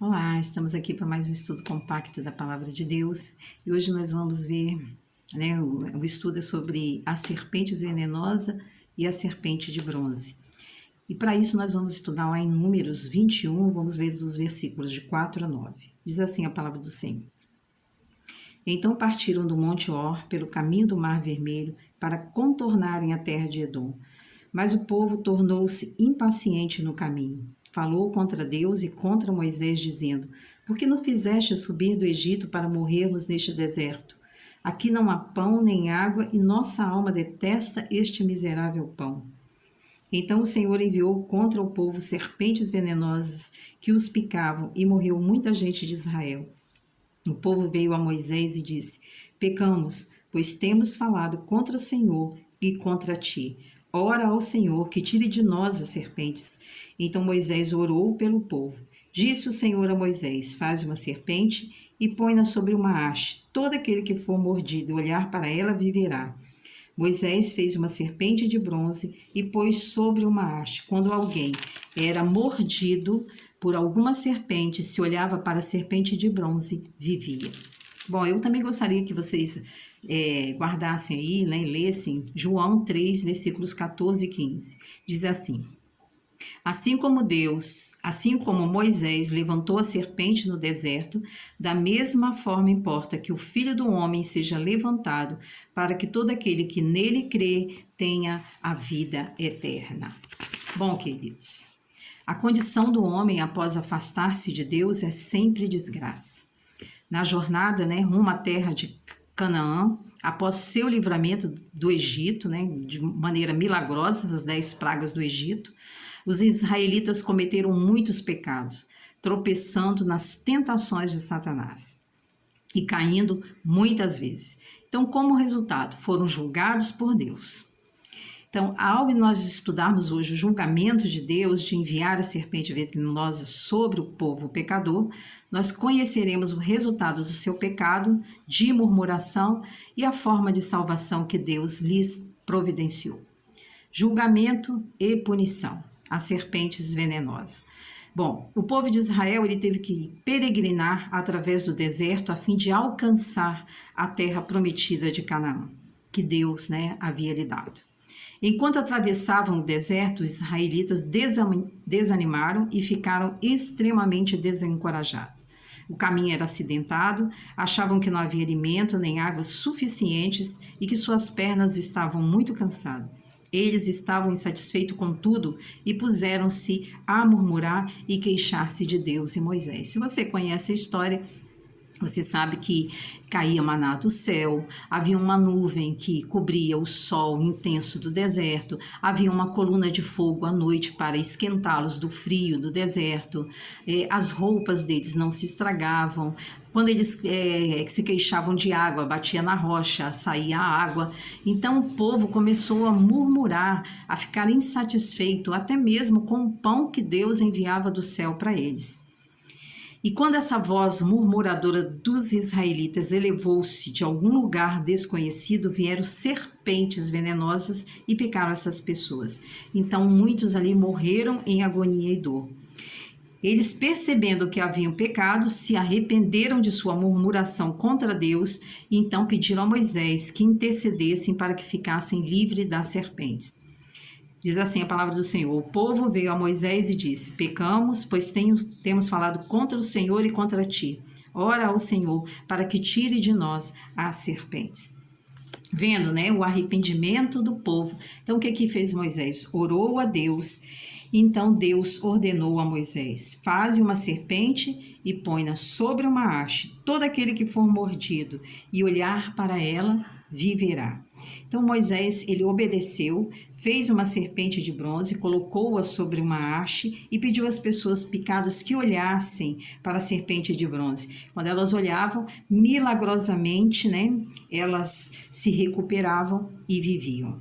Olá, estamos aqui para mais um estudo compacto da Palavra de Deus e hoje nós vamos ver, o estudo é sobre a serpente venenosa e a serpente de bronze. E para isso nós vamos estudar lá em Números 21, vamos ler dos versículos de 4 a 9. Diz assim a palavra do Senhor. Então partiram do Monte Or pelo caminho do Mar Vermelho para contornarem a terra de Edom. Mas o povo tornou-se impaciente no caminho. Falou contra Deus e contra Moisés, dizendo: Por que nos fizeste subir do Egito para morrermos neste deserto? Aqui não há pão nem água, e nossa alma detesta este miserável pão. Então o Senhor enviou contra o povo serpentes venenosas que os picavam, e morreu muita gente de Israel. O povo veio a Moisés e disse: Pecamos, pois temos falado contra o Senhor e contra ti. Ora ao Senhor que tire de nós as serpentes. Então Moisés orou pelo povo. Disse o Senhor a Moisés: Faze uma serpente e põe-na sobre uma haste. Todo aquele que for mordido e olhar para ela viverá. Moisés fez uma serpente de bronze e pôs sobre uma haste. Quando alguém era mordido por alguma serpente, se olhava para a serpente de bronze, vivia. Bom, eu também gostaria que vocês guardassem aí, né, e lessem João 3, versículos 14 e 15. Diz assim: Assim como Moisés levantou a serpente no deserto, da mesma forma importa que o Filho do Homem seja levantado, para que todo aquele que nele crê tenha a vida eterna. Bom, queridos, a condição do homem após afastar-se de Deus é sempre desgraça. Na jornada, rumo à terra de Canaã, após seu livramento do Egito, de maneira milagrosa, as 10 pragas do Egito, os israelitas cometeram muitos pecados, tropeçando nas tentações de Satanás e caindo muitas vezes. Então, como resultado, foram julgados por Deus. Então, ao nós estudarmos hoje o julgamento de Deus de enviar a serpente venenosa sobre o povo pecador, nós conheceremos o resultado do seu pecado, de murmuração e a forma de salvação que Deus lhes providenciou. Julgamento e punição, as serpentes venenosas. Bom, o povo de Israel ele teve que peregrinar através do deserto a fim de alcançar a terra prometida de Canaã, que Deus havia lhe dado. Enquanto atravessavam o deserto, os israelitas desanimaram e ficaram extremamente desencorajados. O caminho era acidentado, achavam que não havia alimento nem águas suficientes e que suas pernas estavam muito cansadas. Eles estavam insatisfeitos com tudo e puseram-se a murmurar e queixar-se de Deus e Moisés. Se você conhece a história, você sabe que caía maná do céu, havia uma nuvem que cobria o sol intenso do deserto, havia uma coluna de fogo à noite para esquentá-los do frio do deserto, as roupas deles não se estragavam, quando eles se queixavam de água, batia na rocha, saía a água. Então o povo começou a murmurar, a ficar insatisfeito, até mesmo com o pão que Deus enviava do céu para eles. E quando essa voz murmuradora dos israelitas elevou-se de algum lugar desconhecido, vieram serpentes venenosas e picaram essas pessoas. Então muitos ali morreram em agonia e dor. Eles, percebendo que haviam pecado, se arrependeram de sua murmuração contra Deus e então pediram a Moisés que intercedessem para que ficassem livres das serpentes. Diz assim a palavra do Senhor: O povo veio a Moisés e disse: Pecamos, pois temos falado contra o Senhor e contra ti. Ora ao Senhor, para que tire de nós as serpentes. Vendo, o arrependimento do povo. Então, o que fez Moisés? Orou a Deus. Então, Deus ordenou a Moisés: Faze uma serpente e põe-na sobre uma haste. Todo aquele que for mordido e olhar para ela, viverá. Então Moisés, ele obedeceu, fez uma serpente de bronze, colocou-a sobre uma haste e pediu às pessoas picadas que olhassem para a serpente de bronze. Quando elas olhavam, milagrosamente, elas se recuperavam e viviam.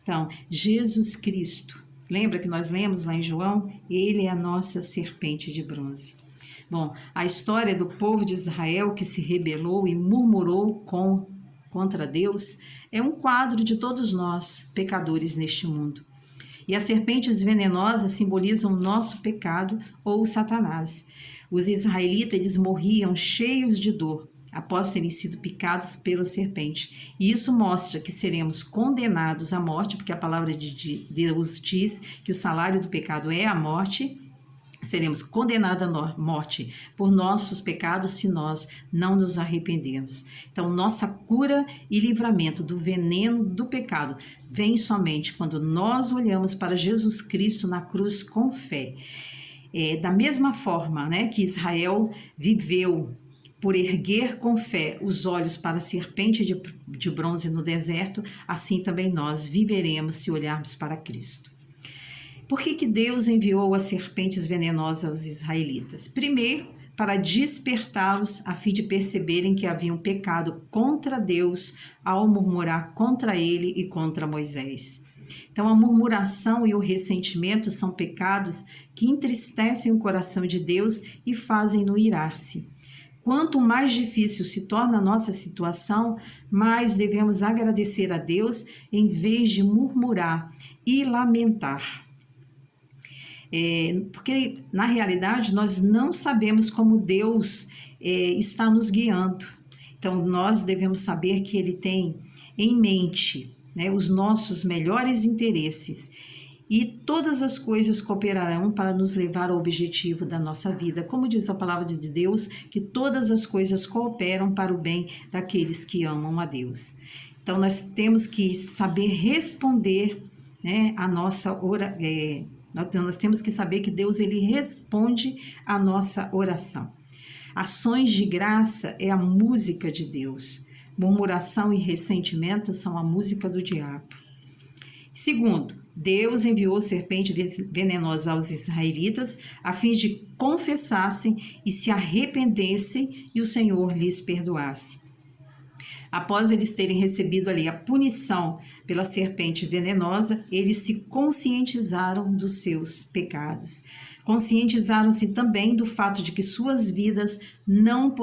Então, Jesus Cristo, lembra que nós lemos lá em João? Ele é a nossa serpente de bronze. Bom, a história do povo de Israel que se rebelou e murmurou contra Deus é um quadro de todos nós, pecadores neste mundo. E as serpentes venenosas simbolizam o nosso pecado ou Satanás. Os israelitas, eles morriam cheios de dor após terem sido picados pela serpente. E isso mostra que seremos condenados à morte, porque a palavra de Deus diz que o salário do pecado é a morte. Seremos condenados à morte por nossos pecados se nós não nos arrependermos. Então, nossa cura e livramento do veneno do pecado vem somente quando nós olhamos para Jesus Cristo na cruz com fé. Da mesma forma, né, que Israel viveu por erguer com fé os olhos para a serpente de bronze no deserto, assim também nós viveremos se olharmos para Cristo. Por que Deus enviou as serpentes venenosas aos israelitas? Primeiro, para despertá-los a fim de perceberem que haviam pecado contra Deus ao murmurar contra ele e contra Moisés. Então, a murmuração e o ressentimento são pecados que entristecem o coração de Deus e fazem-no irar-se. Quanto mais difícil se torna a nossa situação, mais devemos agradecer a Deus em vez de murmurar e lamentar. Porque, na realidade, nós não sabemos como Deus está nos guiando. Então, nós devemos saber que Ele tem em mente, né, os nossos melhores interesses, e todas as coisas cooperarão para nos levar ao objetivo da nossa vida. Como diz a palavra de Deus, que todas as coisas cooperam para o bem daqueles que amam a Deus. Então, nós temos que saber responder, né, a nossa oração. Nós temos que saber que Deus, ele responde a nossa oração. Ações de graça é a música de Deus. Murmuração e ressentimento são a música do diabo. Segundo, Deus enviou serpente venenosa aos israelitas a fim de confessassem e se arrependessem e o Senhor lhes perdoasse. Após eles terem recebido ali a punição pela serpente venenosa, eles se conscientizaram dos seus pecados. Conscientizaram-se também do fato de que suas vidas não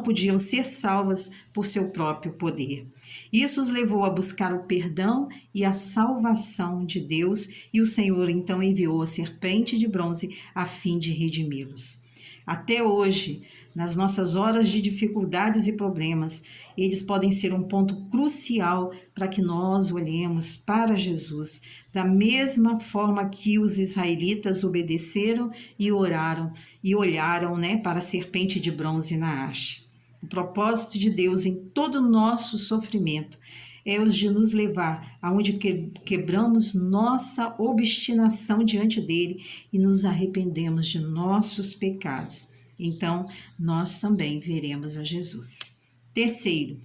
podiam ser salvas por seu próprio poder. Isso os levou a buscar o perdão e a salvação de Deus, e o Senhor então enviou a serpente de bronze a fim de redimi-los. Até hoje, nas nossas horas de dificuldades e problemas, eles podem ser um ponto crucial para que nós olhemos para Jesus, da mesma forma que os israelitas obedeceram e oraram e olharam, né, para a serpente de bronze na haste. O propósito de Deus em todo o nosso sofrimento é o de nos levar aonde quebramos nossa obstinação diante dele e nos arrependemos de nossos pecados. Então, nós também veremos a Jesus. Terceiro,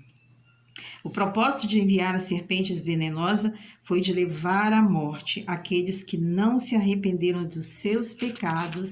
o propósito de enviar a serpente venenosa foi de levar à morte aqueles que não se arrependeram dos seus pecados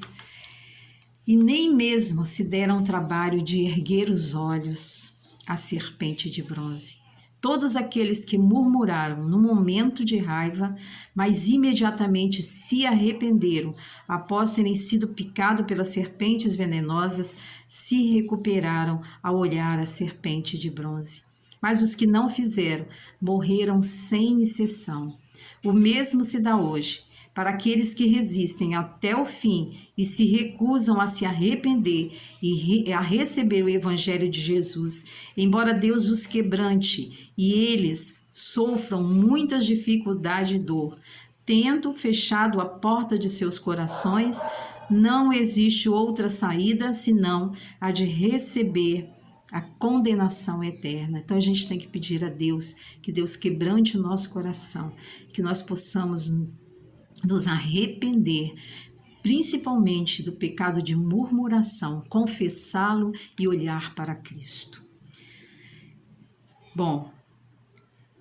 e nem mesmo se deram o trabalho de erguer os olhos à serpente de bronze. Todos aqueles que murmuraram no momento de raiva, mas imediatamente se arrependeram após terem sido picados pelas serpentes venenosas, se recuperaram ao olhar a serpente de bronze. Mas os que não fizeram morreram sem exceção. O mesmo se dá hoje para aqueles que resistem até o fim e se recusam a se arrepender e a receber o Evangelho de Jesus, embora Deus os quebrante e eles sofram muitas dificuldades e dor, tendo fechado a porta de seus corações, não existe outra saída senão a de receber a condenação eterna. Então a gente tem que pedir a Deus que Deus quebrante o nosso coração, que nós possamos nos arrepender, principalmente do pecado de murmuração, confessá-lo e olhar para Cristo. Bom,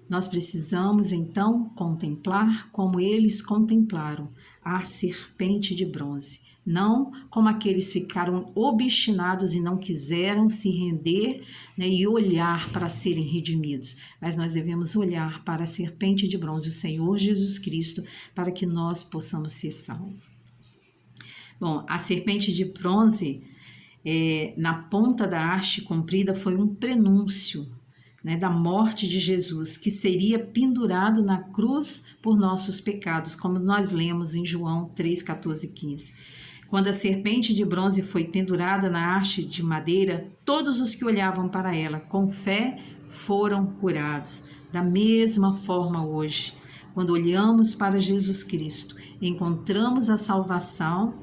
nós precisamos então contemplar como eles contemplaram a serpente de bronze, não como aqueles ficaram obstinados e não quiseram se render, né, e olhar para serem redimidos, mas nós devemos olhar para a serpente de bronze, o Senhor Jesus Cristo, para que nós possamos ser salvos. Bom, a serpente de bronze na ponta da haste comprida foi um prenúncio, né, da morte de Jesus, que seria pendurado na cruz por nossos pecados, como nós lemos em João 3, 14 e 15. Quando a serpente de bronze foi pendurada na haste de madeira, todos os que olhavam para ela com fé foram curados. Da mesma forma hoje, quando olhamos para Jesus Cristo, encontramos a salvação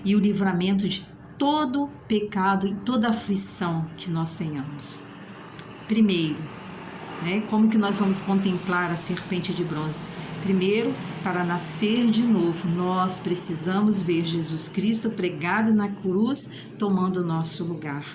e o livramento de todo pecado e toda aflição que nós tenhamos. Primeiro, como que nós vamos contemplar a serpente de bronze? Primeiro, para nascer de novo, nós precisamos ver Jesus Cristo pregado na cruz, tomando o nosso lugar.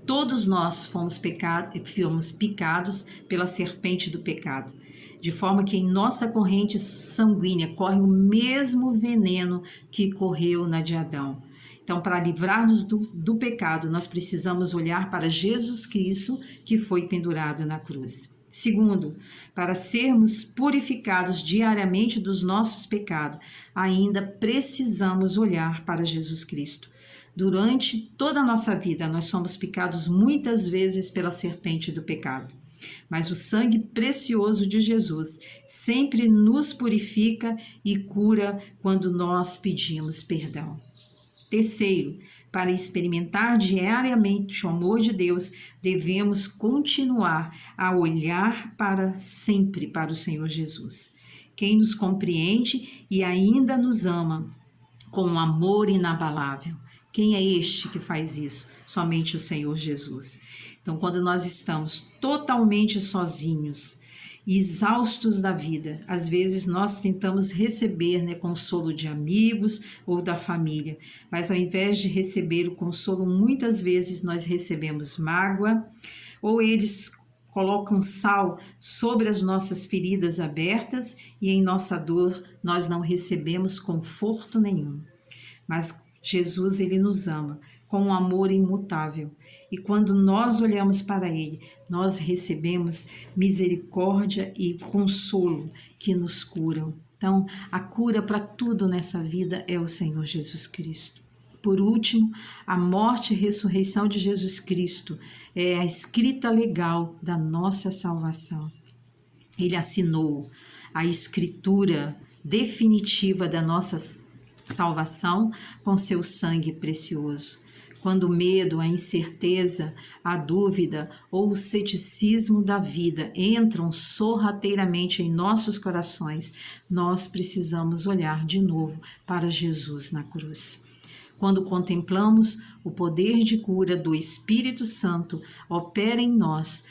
Todos nós fomos picados pela serpente do pecado, de forma que em nossa corrente sanguínea corre o mesmo veneno que correu na de Adão. Então, para livrar-nos do pecado, nós precisamos olhar para Jesus Cristo, que foi pendurado na cruz. Segundo, para sermos purificados diariamente dos nossos pecados, ainda precisamos olhar para Jesus Cristo. Durante toda a nossa vida, nós somos picados muitas vezes pela serpente do pecado. Mas o sangue precioso de Jesus sempre nos purifica e cura quando nós pedimos perdão. Terceiro, para experimentar diariamente o amor de Deus, devemos continuar a olhar para sempre para o Senhor Jesus, quem nos compreende e ainda nos ama com um amor inabalável. Quem é este que faz isso? Somente o Senhor Jesus. Então, quando nós estamos totalmente sozinhos, exaustos da vida, às vezes nós tentamos receber consolo de amigos ou da família, mas ao invés de receber o consolo, muitas vezes nós recebemos mágoa, ou eles colocam sal sobre as nossas feridas abertas e em nossa dor nós não recebemos conforto nenhum. Mas Jesus, ele nos ama com um amor imutável. E quando nós olhamos para ele, nós recebemos misericórdia e consolo que nos curam. Então, a cura para tudo nessa vida é o Senhor Jesus Cristo. Por último, a morte e ressurreição de Jesus Cristo é a escrita legal da nossa salvação. Ele assinou a escritura definitiva da nossa salvação com seu sangue precioso. Quando o medo, a incerteza, a dúvida ou o ceticismo da vida entram sorrateiramente em nossos corações, nós precisamos olhar de novo para Jesus na cruz. Quando contemplamos o poder de cura do Espírito Santo opera em nós,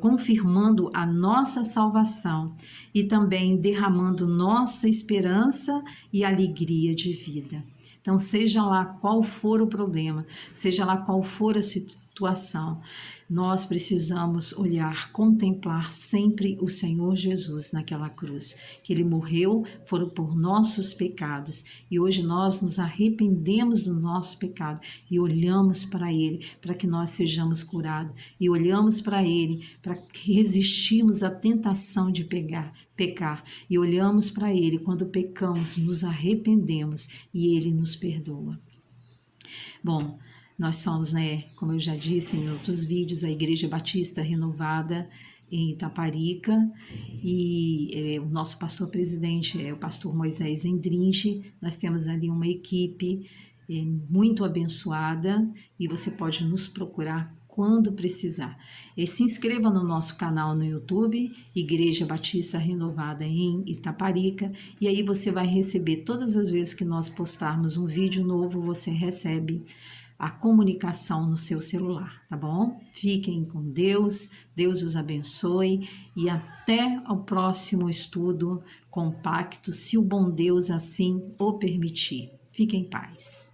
confirmando a nossa salvação e também derramando nossa esperança e alegria de vida. Então, seja lá qual for o problema, seja lá qual for a situação, nós precisamos olhar, contemplar sempre o Senhor Jesus naquela cruz, que Ele morreu, foram por nossos pecados, e hoje nós nos arrependemos do nosso pecado e olhamos para Ele, para que nós sejamos curados, e olhamos para Ele, para que resistimos à tentação de pecar, e olhamos para Ele, quando pecamos, nos arrependemos e Ele nos perdoa. Bom, nós somos, como eu já disse em outros vídeos, a Igreja Batista Renovada em Itaparica, e o nosso pastor-presidente é o pastor Moisés Endringe. Nós temos ali uma equipe muito abençoada e você pode nos procurar quando precisar. Se inscreva no nosso canal no YouTube, Igreja Batista Renovada em Itaparica, e aí você vai receber todas as vezes que nós postarmos um vídeo novo, você recebe a comunicação no seu celular, tá bom? Fiquem com Deus, Deus os abençoe e até o próximo estudo compacto, se o bom Deus assim o permitir. Fiquem em paz.